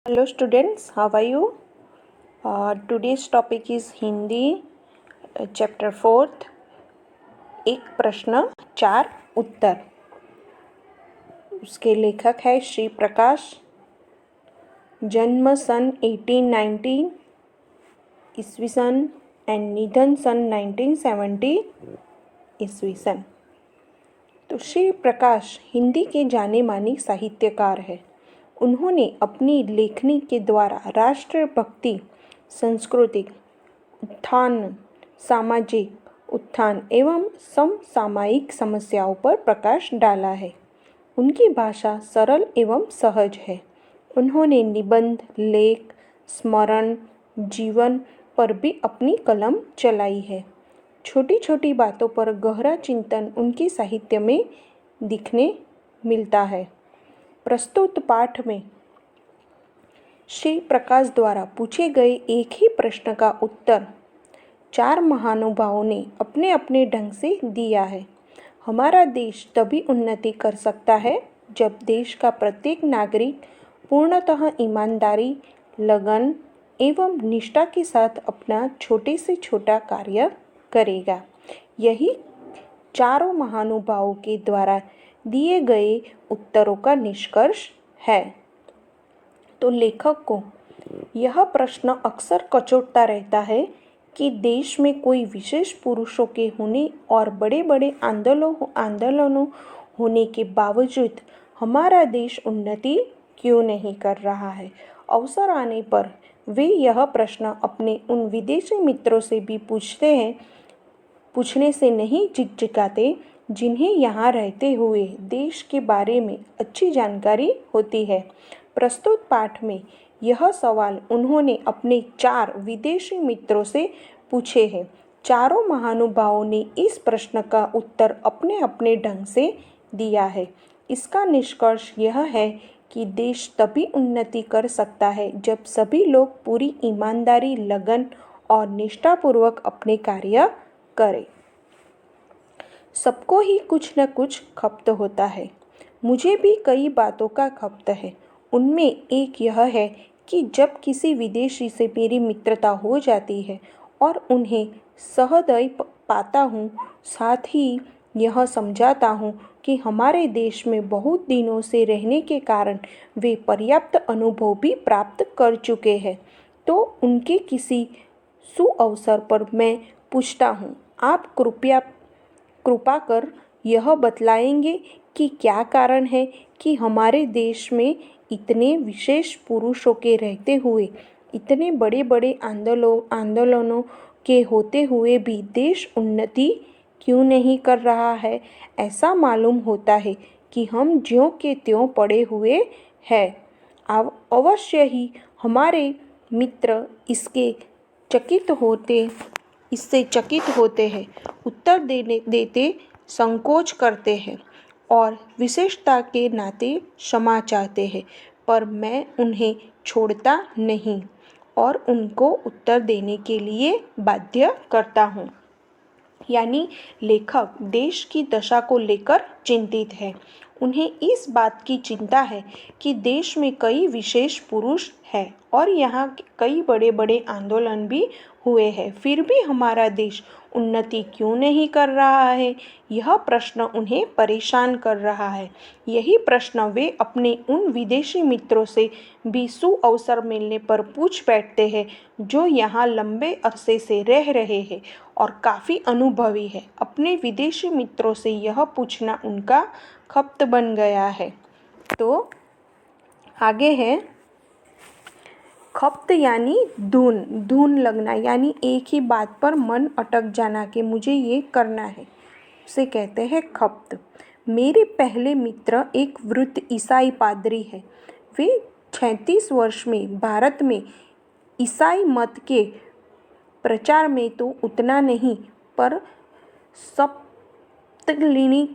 Hello students, how are you? Today's topic is Hindi, chapter 4th. एक प्रश्न चार उत्तर। उसके लेखक है श्री प्रकाश। जन्म सन 1819 ईस्वी सन एंड निधन सन 1970 ईस्वी सन। तो श्री प्रकाश हिंदी के जाने माने साहित्यकार है। उन्होंने अपनी लेखनी के द्वारा राष्ट्रभक्ति, सांस्कृतिक उत्थान, सामाजिक उत्थान एवं समसामयिक समस्याओं पर प्रकाश डाला है। उनकी भाषा सरल एवं सहज है। उन्होंने निबंध, लेख, स्मरण, जीवन पर भी अपनी कलम चलाई है। छोटी छोटी बातों पर गहरा चिंतन उनके साहित्य में दिखने मिलता है। प्रस्तुत पाठ में श्री प्रकाश द्वारा पूछे गए एक ही प्रश्न का उत्तर चार महानुभावों ने अपने अपने ढंग से दिया है। हमारा देश तभी उन्नति कर सकता है जब देश का प्रत्येक नागरिक पूर्णतः ईमानदारी, लगन एवं निष्ठा के साथ अपना छोटे से छोटा कार्य करेगा। यही चारों महानुभावों के द्वारा दिए गए उत्तरों का निष्कर्ष है। तो लेखक को यह प्रश्न अक्सर कचोटता रहता है कि देश में कोई विशेष पुरुषों के होने और बड़े बड़े आंदोलनों होने के बावजूद हमारा देश उन्नति क्यों नहीं कर रहा है। अवसर आने पर वे यह प्रश्न अपने उन विदेशी मित्रों से भी पूछने से नहीं झिकझिकाते जिन्हें यहाँ रहते हुए देश के बारे में अच्छी जानकारी होती है। प्रस्तुत पाठ में यह सवाल उन्होंने अपने चार विदेशी मित्रों से पूछे हैं। चारों महानुभावों ने इस प्रश्न का उत्तर अपने अपने ढंग से दिया है। इसका निष्कर्ष यह है कि देश तभी उन्नति कर सकता है जब सभी लोग पूरी ईमानदारी, लगन और निष्ठापूर्वक अपने कार्य करें। सबको ही कुछ न कुछ खपत होता है। मुझे भी कई बातों का खपत है। उनमें एक यह है कि जब किसी विदेशी से मेरी मित्रता हो जाती है और उन्हें सहृदय पाता हूँ, साथ ही यह समझाता हूँ कि हमारे देश में बहुत दिनों से रहने के कारण वे पर्याप्त अनुभव भी प्राप्त कर चुके हैं, तो उनके किसी सुअवसर पर मैं पूछता हूँ, आप कृपा कर यह बतलाएंगे कि क्या कारण है कि हमारे देश में इतने विशेष पुरुषों के रहते हुए, इतने बड़े बड़े आंदोलनों के होते हुए भी देश उन्नति क्यों नहीं कर रहा है। ऐसा मालूम होता है कि हम ज्यों के त्यों पड़े हुए हैं। अवश्य ही हमारे मित्र इससे चकित होते हैं, उत्तर देते संकोच करते हैं और विशेषता के नाते क्षमा चाहते हैं, पर मैं उन्हें छोड़ता नहीं और उनको उत्तर देने के लिए बाध्य करता हूँ। यानी लेखक देश की दशा को लेकर चिंतित है। उन्हें इस बात की चिंता है कि देश में कई विशेष पुरुष हैं और यहाँ कई बड़े बड़े आंदोलन भी हुए हैं, फिर भी हमारा देश उन्नति क्यों नहीं कर रहा है। यह प्रश्न उन्हें परेशान कर रहा है। यही प्रश्न वे अपने उन विदेशी मित्रों से भी सुअवसर मिलने पर पूछ बैठते हैं जो यहाँ लंबे अरसे से रह रहे हैं और काफ़ी अनुभवी है। अपने विदेशी मित्रों से यह पूछना उनका खपत बन गया है। तो आगे है खपत यानी धुन लगना, यानी एक ही बात पर मन अटक जाना कि मुझे ये करना है, उसे कहते हैं खपत। मेरे पहले मित्र एक वृद्ध ईसाई पादरी है। वे 36 वर्ष में भारत में ईसाई मत के प्रचार में तो उतना नहीं, पर सप्तलिंग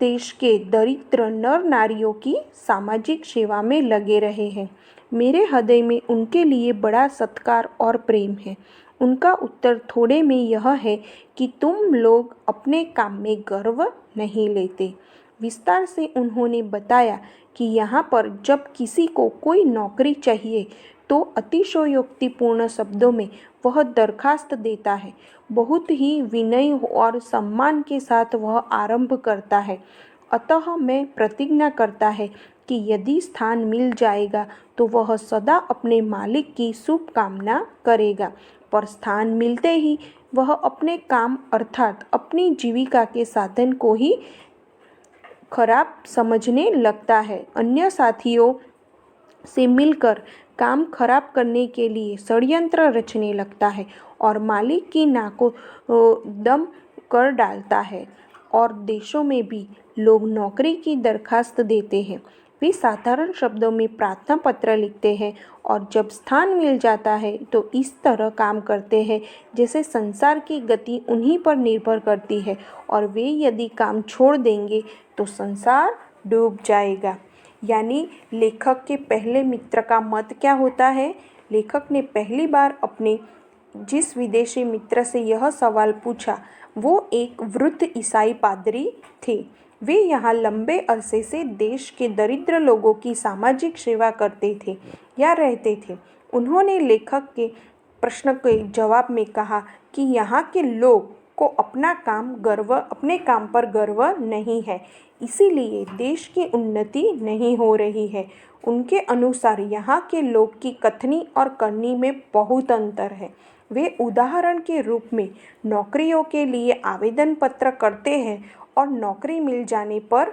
देश के दरिद्र नर नारियों की सामाजिक सेवा में लगे रहे हैं। मेरे हृदय में उनके लिए बड़ा सत्कार और प्रेम है। उनका उत्तर थोड़े में यह है कि तुम लोग अपने काम में गर्व नहीं लेते। विस्तार से उन्होंने बताया कि यहाँ पर जब किसी को कोई नौकरी चाहिए तो अतिशयोक्तिपूर्ण शब्दों में वह दरखास्त देता है। बहुत ही विनय और सम्मान के साथ वह आरंभ करता है। अतः मैं प्रतिज्ञा करता है कि यदि स्थान मिल जाएगा तो वह सदा अपने मालिक की शुभ कामना करेगा, पर स्थान मिलते ही वह अपने काम अर्थात अपनी जीविका के साधन को ही खराब समझने लगता है। अन्य साथियों से मिलकर काम खराब करने के लिए षड्यंत्र रचने लगता है और मालिक की नाकों दम कर डालता है। और देशों में भी लोग नौकरी की दरखास्त देते हैं। वे साधारण शब्दों में प्रार्थना पत्र लिखते हैं और जब स्थान मिल जाता है तो इस तरह काम करते हैं जैसे संसार की गति उन्हीं पर निर्भर करती है और वे यदि काम छोड़ देंगे तो संसार डूब जाएगा। यानी लेखक के पहले मित्र का मत क्या होता है? लेखक ने पहली बार अपने जिस विदेशी मित्र से यह सवाल पूछा वो एक वृद्ध ईसाई पादरी थे। वे यहाँ लंबे अरसे से देश के दरिद्र लोगों की सामाजिक सेवा करते थे या रहते थे। उन्होंने लेखक के प्रश्न के जवाब में कहा कि यहाँ के लोग को अपने काम पर गर्व नहीं है, इसीलिए देश की उन्नति नहीं हो रही है। उनके अनुसार यहाँ के लोग की कथनी और करनी में बहुत अंतर है। वे उदाहरण के रूप में नौकरियों के लिए आवेदन पत्र करते हैं और नौकरी मिल जाने पर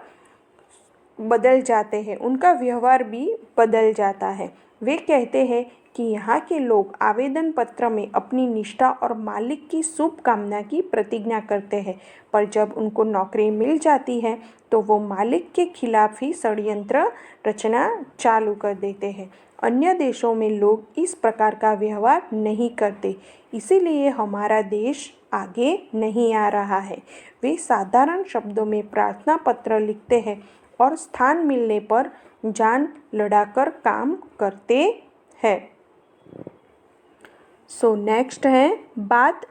बदल जाते हैं, उनका व्यवहार भी बदल जाता है। वे कहते हैं कि यहाँ के लोग आवेदन पत्र में अपनी निष्ठा और मालिक की शुभ कामना की प्रतिज्ञा करते हैं, पर जब उनको नौकरी मिल जाती है तो वो मालिक के खिलाफ ही षड्यंत्र रचना चालू कर देते हैं। अन्य देशों में लोग इस प्रकार का व्यवहार नहीं करते, इसीलिए हमारा देश आगे नहीं आ रहा है। वे साधारण शब्दों में प्रार्थना पत्र लिखते हैं और स्थान मिलने पर जान लड़ाकर काम करते हैं। सो नेक्स्ट है बात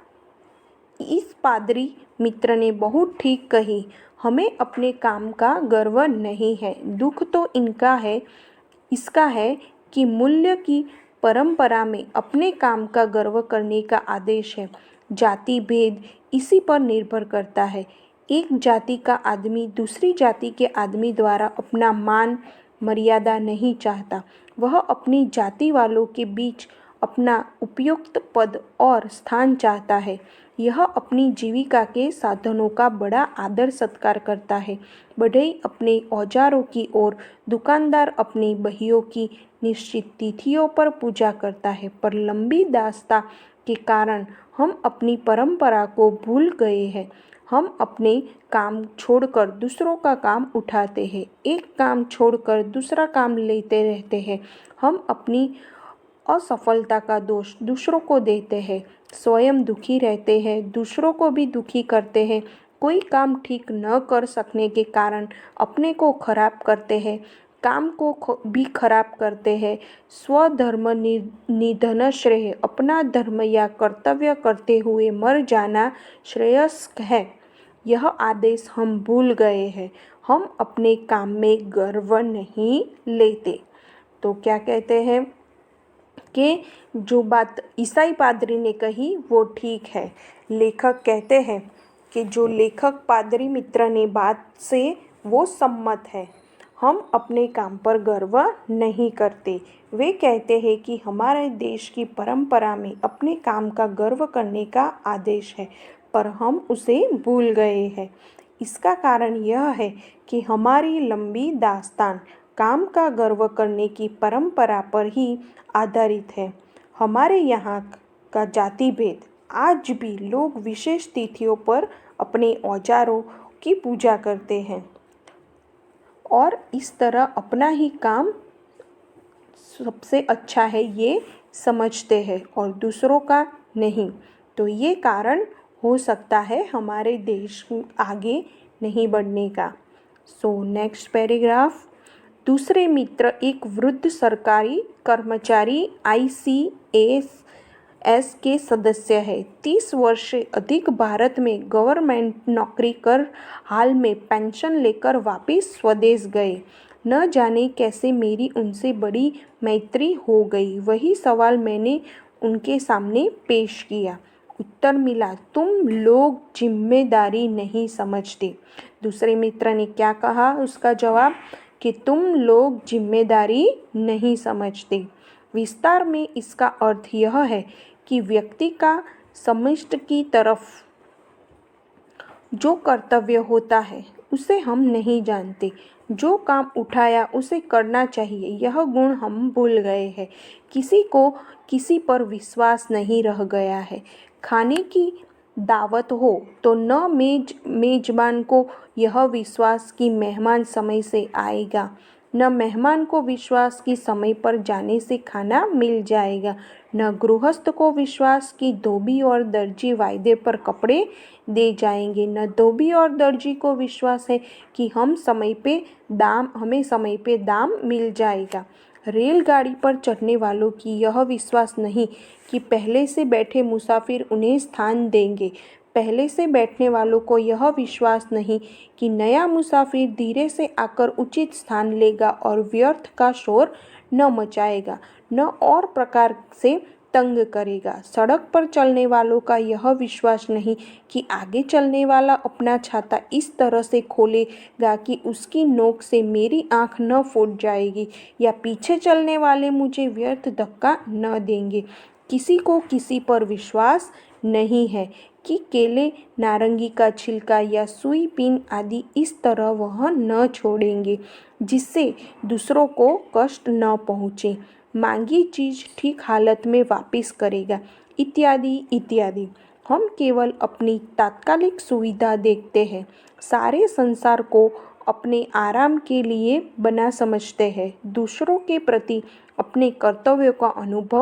इस पादरी मित्र ने बहुत ठीक कही। हमें अपने काम का गर्व नहीं है, दुख तो इसका है कि मूल्य की परंपरा में अपने काम का गर्व करने का आदेश है। जाति भेद इसी पर निर्भर करता है। एक जाति का आदमी दूसरी जाति के आदमी द्वारा अपना मान मर्यादा नहीं चाहता, वह अपनी जाति वालों के बीच अपना उपयुक्त पद और स्थान चाहता है। यह अपनी जीविका के साधनों का बड़ा आदर सत्कार करता है। बढ़ई अपने औजारों की और दुकानदार अपनी बहियों की निश्चित तिथियों पर पूजा करता है, पर लंबी दास्ता के कारण हम अपनी परंपरा को भूल गए हैं। हम अपने काम छोड़कर दूसरों का काम उठाते हैं, एक काम छोड़कर दूसरा काम लेते रहते हैं। हम अपनी असफलता का दोष दूसरों को देते हैं, स्वयं दुखी रहते हैं, दूसरों को भी दुखी करते हैं। कोई काम ठीक न कर सकने के कारण अपने को खराब करते हैं, काम को भी खराब करते हैं। स्वधर्म निधन श्रेय, अपना धर्म या कर्तव्य करते हुए मर जाना श्रेयस्कर है। यह आदेश हम भूल गए हैं। हम अपने काम में गर्व नहीं लेते। तो क्या कहते हैं कि जो बात ईसाई पादरी ने कही वो ठीक है। लेखक कहते हैं कि जो लेखक पादरी मित्र ने बात से वो सम्मत है। हम अपने काम पर गर्व नहीं करते। वे कहते हैं कि हमारे देश की परंपरा में अपने काम का गर्व करने का आदेश है, पर हम उसे भूल गए हैं। इसका कारण यह है कि हमारी लंबी दास्तान काम का गर्व करने की परंपरा पर ही आधारित है। हमारे यहाँ का जाति भेद, आज भी लोग विशेष तिथियों पर अपने औजारों की पूजा करते हैं और इस तरह अपना ही काम सबसे अच्छा है ये समझते हैं और दूसरों का नहीं। तो ये कारण हो सकता है हमारे देश आगे नहीं बढ़ने का। So next paragraph. दूसरे मित्र एक वृद्ध सरकारी कर्मचारी ICAS के सदस्य है। 30 वर्ष से अधिक भारत में गवर्नमेंट नौकरी कर हाल में पेंशन लेकर वापस स्वदेश गए। न जाने कैसे मेरी उनसे बड़ी मैत्री हो गई। वही सवाल मैंने उनके सामने पेश किया। उत्तर मिला, तुम लोग जिम्मेदारी नहीं समझते। दूसरे मित्र ने क्या कहा? उसका जवाब कि तुम लोग जिम्मेदारी नहीं समझते। विस्तार में इसका अर्थ यह है कि व्यक्ति का समष्टि की तरफ जो कर्तव्य होता है उसे हम नहीं जानते। जो काम उठाया उसे करना चाहिए, यह गुण हम भूल गए हैं। किसी को किसी पर विश्वास नहीं रह गया है। खाने की दावत हो तो न मेजबान को यह विश्वास कि मेहमान समय से आएगा, न मेहमान को विश्वास कि समय पर जाने से खाना मिल जाएगा, न गृहस्थ को विश्वास कि धोबी और दर्जी वायदे पर कपड़े दे जाएंगे, न धोबी और दर्जी को विश्वास है कि हमें समय पे दाम मिल जाएगा। रेलगाड़ी पर चढ़ने वालों की यह विश्वास नहीं कि पहले से बैठे मुसाफिर उन्हें स्थान देंगे। पहले से बैठने वालों को यह विश्वास नहीं कि नया मुसाफिर धीरे से आकर उचित स्थान लेगा और व्यर्थ का शोर न मचाएगा, न और प्रकार से तंग करेगा। सड़क पर चलने वालों का यह विश्वास नहीं कि आगे चलने वाला अपना छाता इस तरह से खोलेगा कि उसकी नोक से मेरी आंख न फूट जाएगी, या पीछे चलने वाले मुझे व्यर्थ धक्का न देंगे। किसी को किसी पर विश्वास नहीं है कि केले, नारंगी का छिलका या सुई पिन आदि इस तरह वह न छोड़ेंगे जिससे दूसरों को कष्ट न पहुँचे। मांगी चीज ठीक हालत में वापस करेगा, इत्यादि इत्यादि। हम केवल अपनी तात्कालिक सुविधा देखते हैं, सारे संसार को अपने आराम के लिए बना समझते हैं, दूसरों के प्रति अपने कर्तव्यों का अनुभव